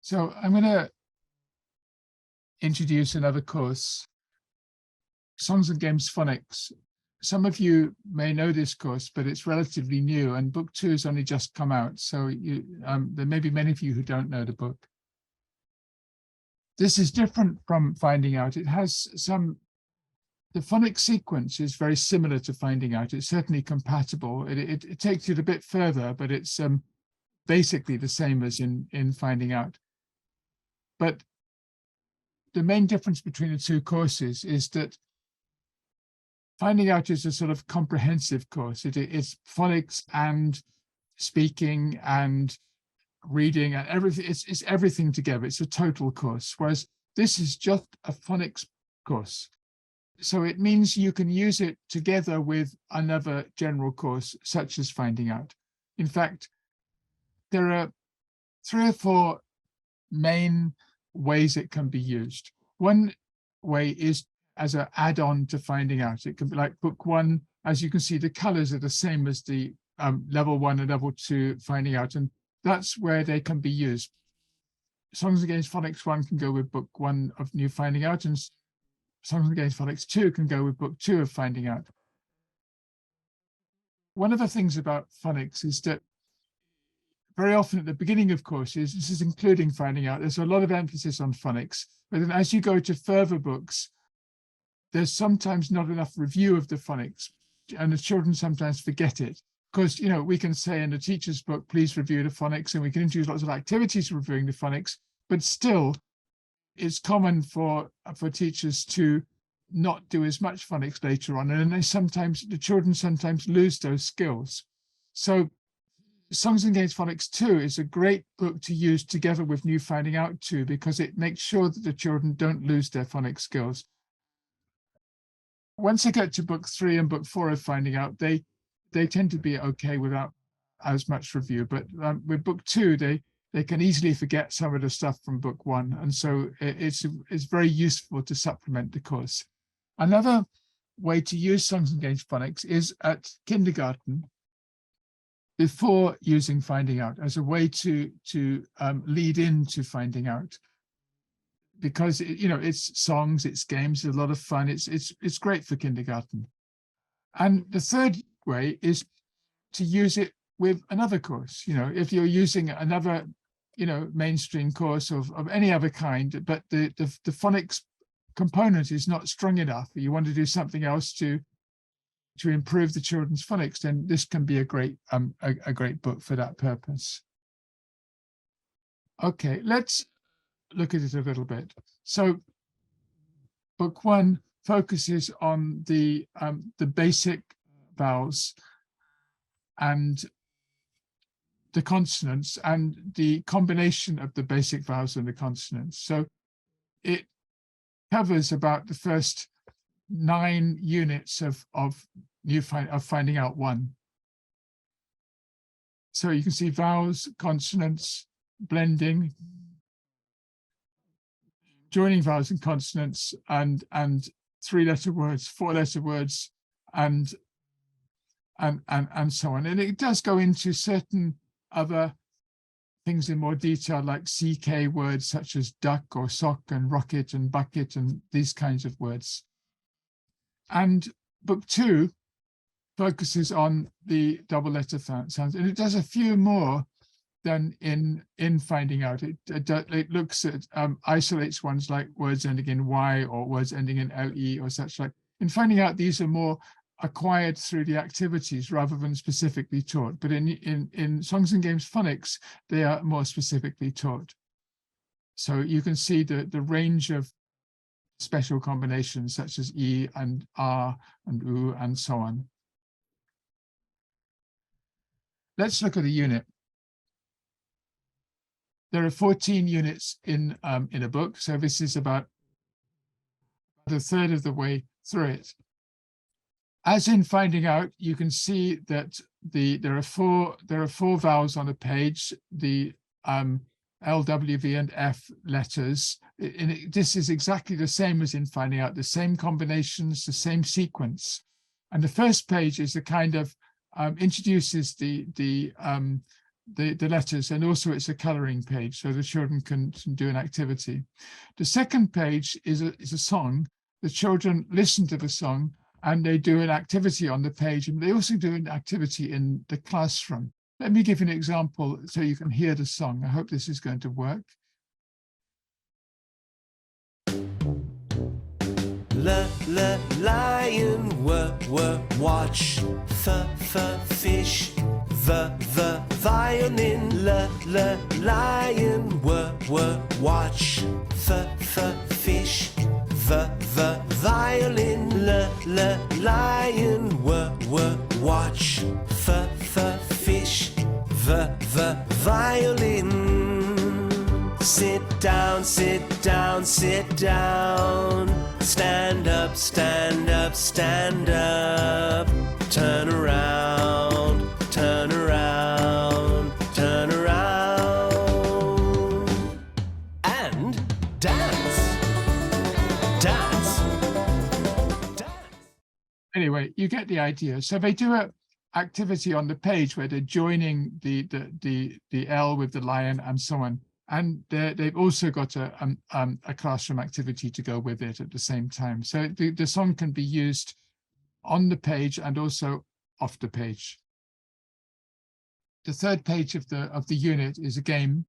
So I'm going to introduce another course, Songs and Games Phonics. Some of you may know this course, but it's relatively new, and book 2 has only just come out. So there may be many of you who don't know the book. This is different from Finding Out. It has the phonic sequence is very similar to Finding Out. It's certainly compatible. It takes it a bit further, but it's basically the same as in Finding Out. But the main difference between the two courses is that Finding Out is a sort of comprehensive course. It's phonics and speaking and reading and everything. It's everything together. It's a total course, whereas this is just a phonics course. So it means you can use it together with another general course, such as Finding Out. In fact, there are 3 or 4 main ways it can be used. One way is as an add-on to Finding Out. It can be like book 1. As you can see, the colors are the same as the level 1 and level 2 Finding Out, and that's where they can be used. Songs and Games Phonics 1 can go with book 1 of New Finding Out, and Songs and Games Phonics 2 can go with book 2 of Finding Out. One of the things about phonics is that very often at the beginning of courses, this is including Finding Out, there's a lot of emphasis on phonics, but then as you go to further books, there's sometimes not enough review of the phonics, and the children sometimes forget it. Because, you know, we can say in the teacher's book, please review the phonics, and we can introduce lots of activities reviewing the phonics, but still, it's common for teachers to not do as much phonics later on, and the children sometimes lose those skills. So Songs and Games Phonics 2 is a great book to use together with New Finding Out 2, because it makes sure that the children don't lose their phonics skills. Once they get to book 3 and book 4 of Finding Out, they tend to be okay without as much review. But with book 2, they can easily forget some of the stuff from book 1, and so it's very useful to supplement the course. Another way to use Songs and Games Phonics is at kindergarten, before using Finding Out, as a way to lead into Finding Out, because it's songs, it's games, it's a lot of fun. It's great for kindergarten. And the third way is to use it with another course. If you're using another mainstream course of any other kind, but the phonics component is not strong enough, you want to do something else to improve the children's phonics, then this can be a great book for that purpose. Okay, let's look at it a little bit. So book 1 focuses on the basic vowels and the consonants and the combination of the basic vowels and the consonants. So it covers about the first 9 units of Finding Out 1. So you can see vowels, consonants, blending, joining vowels and consonants, and 3-letter words, 4-letter words, and so on. And it does go into certain other things in more detail, like CK words such as duck or sock and rocket and bucket and these kinds of words. And book 2 focuses on the double letter sounds, and it does a few more than in Finding Out. It looks at isolates ones like words ending in Y or words ending in LE or such like. In Finding Out, these are more acquired through the activities rather than specifically taught. But in Songs and Games Phonics, they are more specifically taught. So you can see the range of special combinations such as E and R and U and so on. Let's look at a unit. There are 14 units in a book, so this is about a third of the way through it. As in Finding Out, you can see that there are four vowels on a page, the L, W, V, and F letters. This is exactly the same as in Finding Out, the same combinations, the same sequence. And the first page is a kind of introduces the the letters, and also it's a coloring page, so the children can do an activity. The second page is a song. The children listen to the song and they do an activity on the page, and they also do an activity in the classroom. Let me give you an example so you can hear the song. I hope this is going to work. Lion, watch, fish, the violin, lion, watch, fish, the violin, lion, watch, fish, the violin. Sit down, sit down, sit down. Stand up, stand up, stand up. Turn around, turn around, turn around. And dance, dance, dance. Anyway, you get the idea. So they do a activity on the page where they're joining the L with the lion and so on. And they've also got a classroom activity to go with it at the same time. So the song can be used on the page and also off the page. The third page of the unit is a game.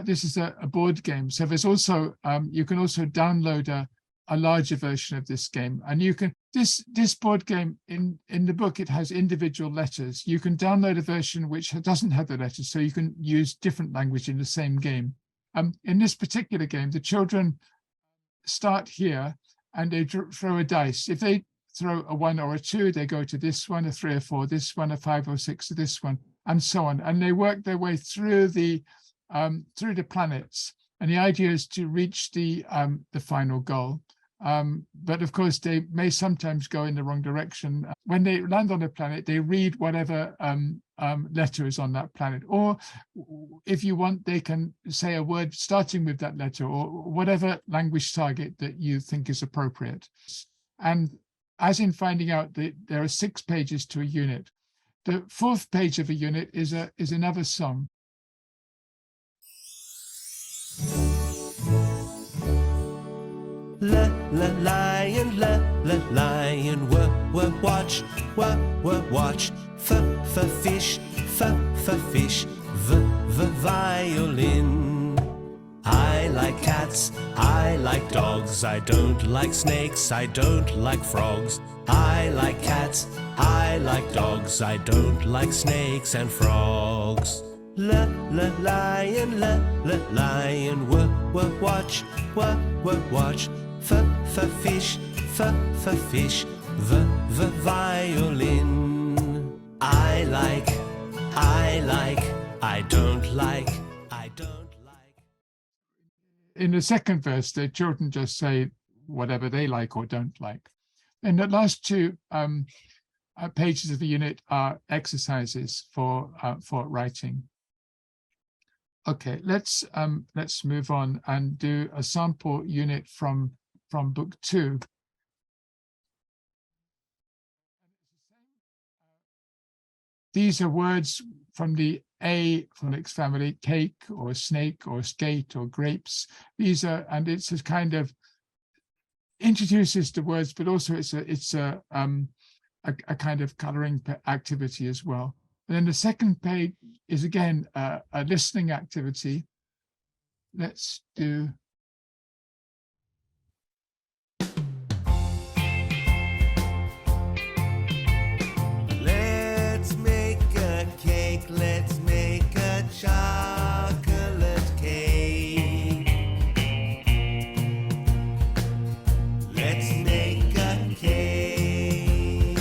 This is a board game. So there's also you can also download a larger version of this game, and you can this board game in the book, it has individual letters. You can download a version which doesn't have the letters, so you can use different language in the same game. In this particular game, the children start here and they throw a dice. If they throw a 1 or a 2, they go to this one, a 3 or 4, this one, a 5 or 6 to this one, and so on. And they work their way through the planets. And the idea is to reach the final goal. But of course, they may sometimes go in the wrong direction. When they land on a planet, they read whatever letter is on that planet. Or if you want, they can say a word starting with that letter, or whatever language target that you think is appropriate. And as in finding out that there are 6 pages to a unit, the 4th page of a unit is another song. Lion, lion, watch, watch, fish, fish, the violin. I like cats, I like dogs, I don't like snakes, I don't like frogs. I like cats, I like dogs, I don't like snakes and frogs. Lion, lion, watch, watch, fish, fish, the violin. I like, I don't like, I don't like. In the second verse, the children just say whatever they like or don't like. And the last 2 pages of the unit are exercises for writing. Okay, let's move on and do a sample unit from book 2. These are words from the A phonics family: cake or snake or skate or grapes. These are, and it's a kind of introduces the words, but also it's a kind of coloring activity as well. And then the second page is again a listening activity. Let's do. Let's make a cake, let's make a chocolate cake. Let's make a cake.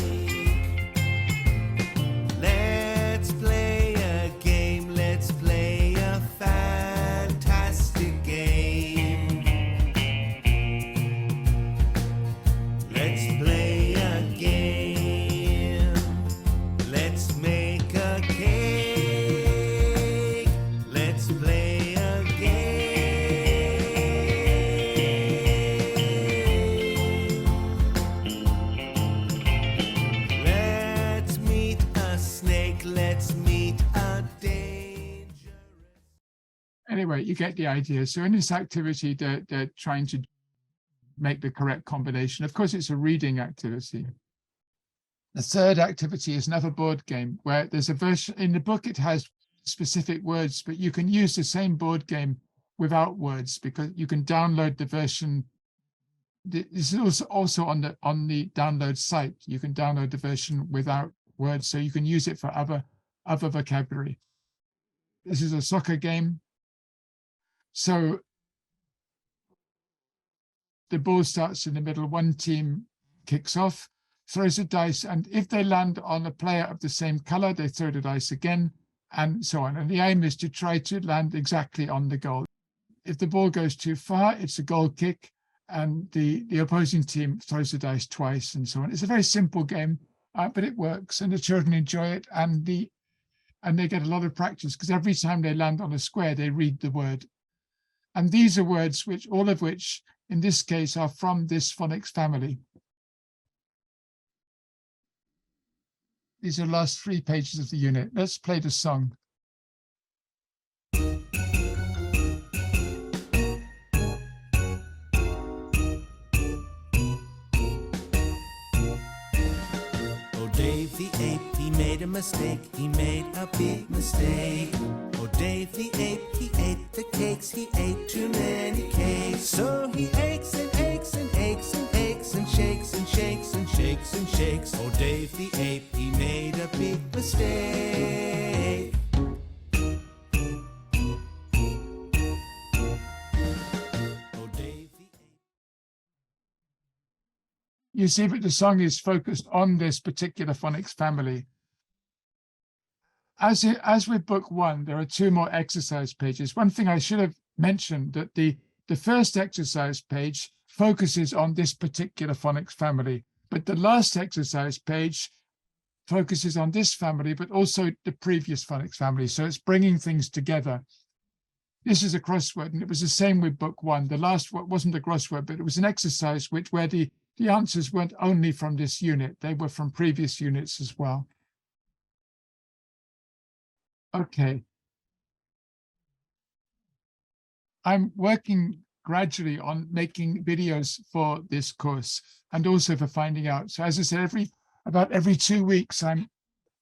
Let's play a game, let's play a fantastic game. Let's play a game. Let's make a cake. Let's play a game. Let's meet a snake. Let's meet a dame. Anyway, you get the idea. So in this activity, they're trying to make the correct combination. Of course, it's a reading activity. The third activity is another board game where there's a version in the book, it has specific words, but you can use the same board game without words because you can download the version. This is also on the download site. You can download the version without words, so you can use it for other vocabulary. This is a soccer game. So the ball starts in the middle. One team kicks off, throws a dice, and if they land on a player of the same color, they throw the dice again, and so on. And the aim is to try to land exactly on the goal. If the ball goes too far, it's a goal kick, and the opposing team throws the dice twice, and so on. It's a very simple game, but it works, and the children enjoy it, and they get a lot of practice because every time they land on a square, they read the word. And these are words which, all of which, in this case, are from this phonics family. These are the last 3 pages of the unit. Let's play the song. Oh, Dave the ape, he made a mistake. He made a big mistake. Oh, Dave the ape, he ate the cakes. He ate too many cakes. So he aches and aches and aches and aches and shakes and shakes and shakes and shakes. Oh, Dave the ape, he made a big mistake. Oh, Dave the ape. You see that the song is focused on this particular phonics family. As with book 1, there are 2 more exercise pages. One thing I should have mentioned, that the first exercise page focuses on this particular phonics family, but the last exercise page focuses on this family, but also the previous phonics family. So it's bringing things together. This is a crossword, and it was the same with book 1. The last one wasn't a crossword, but it was an exercise where the answers weren't only from this unit, they were from previous units as well. Okay. I'm working gradually on making videos for this course and also for finding out. So as I said, about every 2 weeks, I'm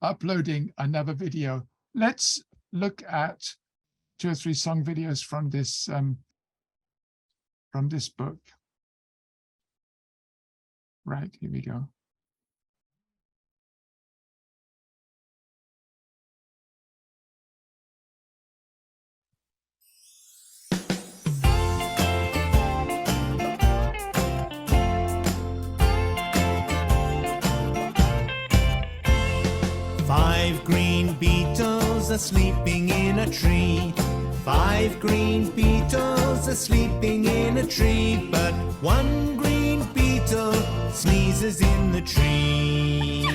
uploading another video. Let's look at 2 or 3 song videos from this book. Right, here we go. Five green beetles are sleeping in a tree. 5 green beetles are sleeping in a tree, but 1 green beetle sneezes in the tree.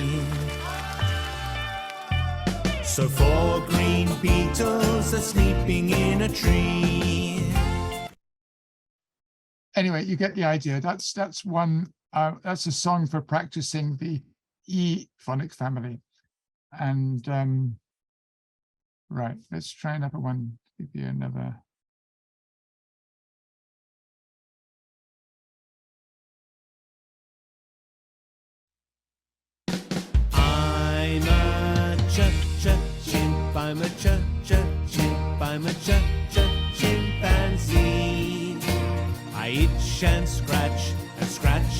So 4 green beetles are sleeping in a tree. Anyway, you get the idea. That's one. That's a song for practicing the E phonic family. And right, let's try another one. Give you another. I'm a chimp. I'm a chimp. I'm a chimpanzee. I itch and scratch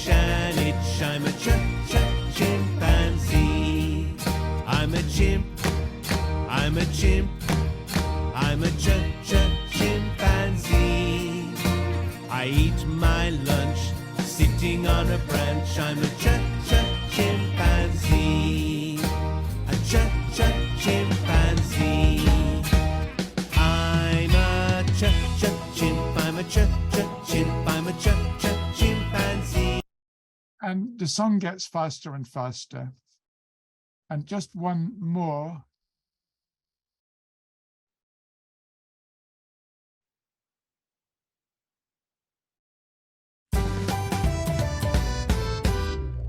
and itch. I'm a chimpanzee. I'm a chimp. I'm a chimp. I'm a chimpanzee. I eat my lunch sitting on a branch. I'm a chimpanzee. A chimpanzee. I'm a chimp. I'm a chimp. I'm a chimpanzee. And the song gets faster and faster. And just one more.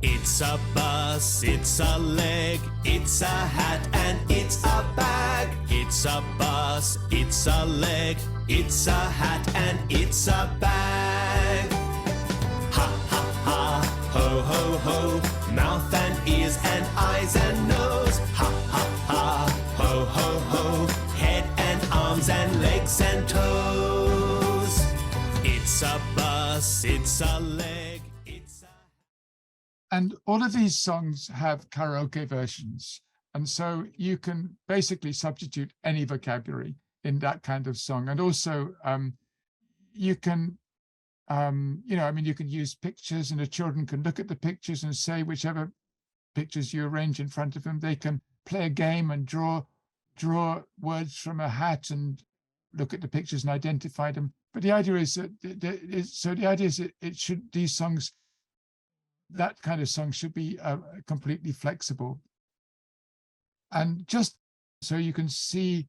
It's a bus, it's a leg, it's a hat, and it's a bag. It's a bus, it's a leg, It's a hat and it's a bag. Ha ha ha, ho ho ho. Mouth and ears and eyes and nose. Ha ha ha, ho ho ho. Head and arms and legs and toes. It's a bus, it's a leg, it's a... And all of these songs have karaoke versions. And so you can basically substitute any vocabulary in that kind of song. And also you can, you can use pictures, and the children can look at the pictures and say whichever pictures you arrange in front of them. They can play a game and draw words from a hat and look at the pictures and identify them. But the idea is that these songs, that kind of song should be completely flexible. And just so you can see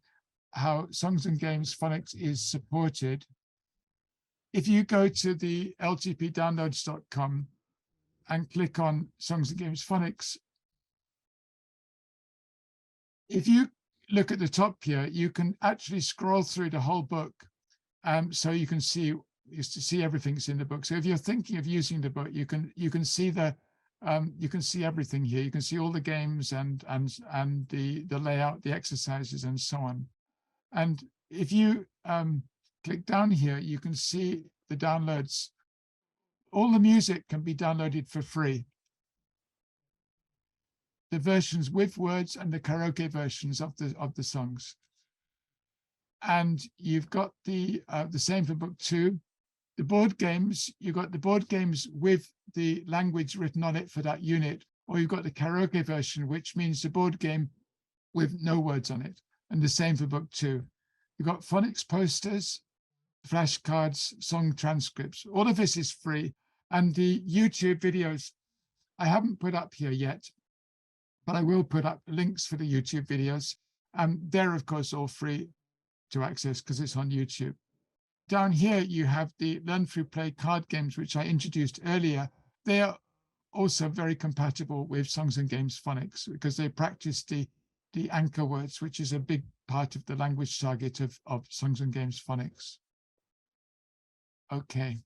how Songs and Games Phonics is supported, if you go to the ltpdownloads.com and click on Songs and Games Phonics, if you look at the top here, you can actually scroll through the whole book, so you can see everything's in the book. So if you're thinking of using the book, you can see everything here. You can see all the games and the layout, the exercises, and so on. And if you click down here, you can see the downloads. All the music can be downloaded for free. The versions with words and the karaoke versions of the songs. And you've got the same for book 2. The board games, you've got the board games with the language written on it for that unit, or you've got the karaoke version, which means the board game with no words on it. And the same for book 2. You've got phonics posters, flashcards, song transcripts. All of this is free. And the YouTube videos, I haven't put up here yet, but I will put up links for the YouTube videos. They're, of course, all free to access because it's on YouTube. Down here, you have the Learn Through Play card games, which I introduced earlier. They are also very compatible with Songs and Games Phonics because they practice the anchor words, which is a big part of the language target of Songs and Games Phonics. Okay.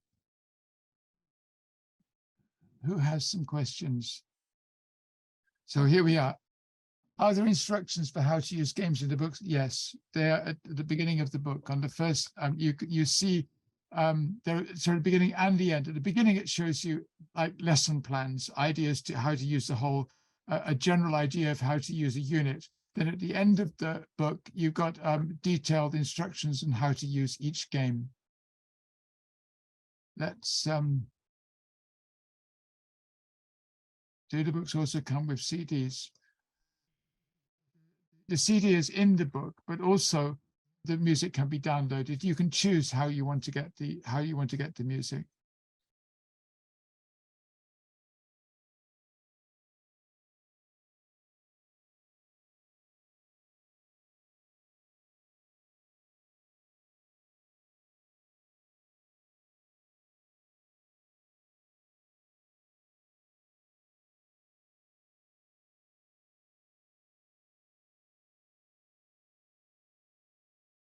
Who has some questions? So here we are. Are there instructions for how to use games in the books? Yes, they're at the beginning of the book. On the first, you see there, so the beginning and the end. At the beginning, it shows you like lesson plans, ideas to how to use the whole, a general idea of how to use a unit. Then at the end of the book, you've got detailed instructions on how to use each game. Let's do the books also come with CDs? The CD is in the book, but also the music can be downloaded. You can choose how you want to get the music.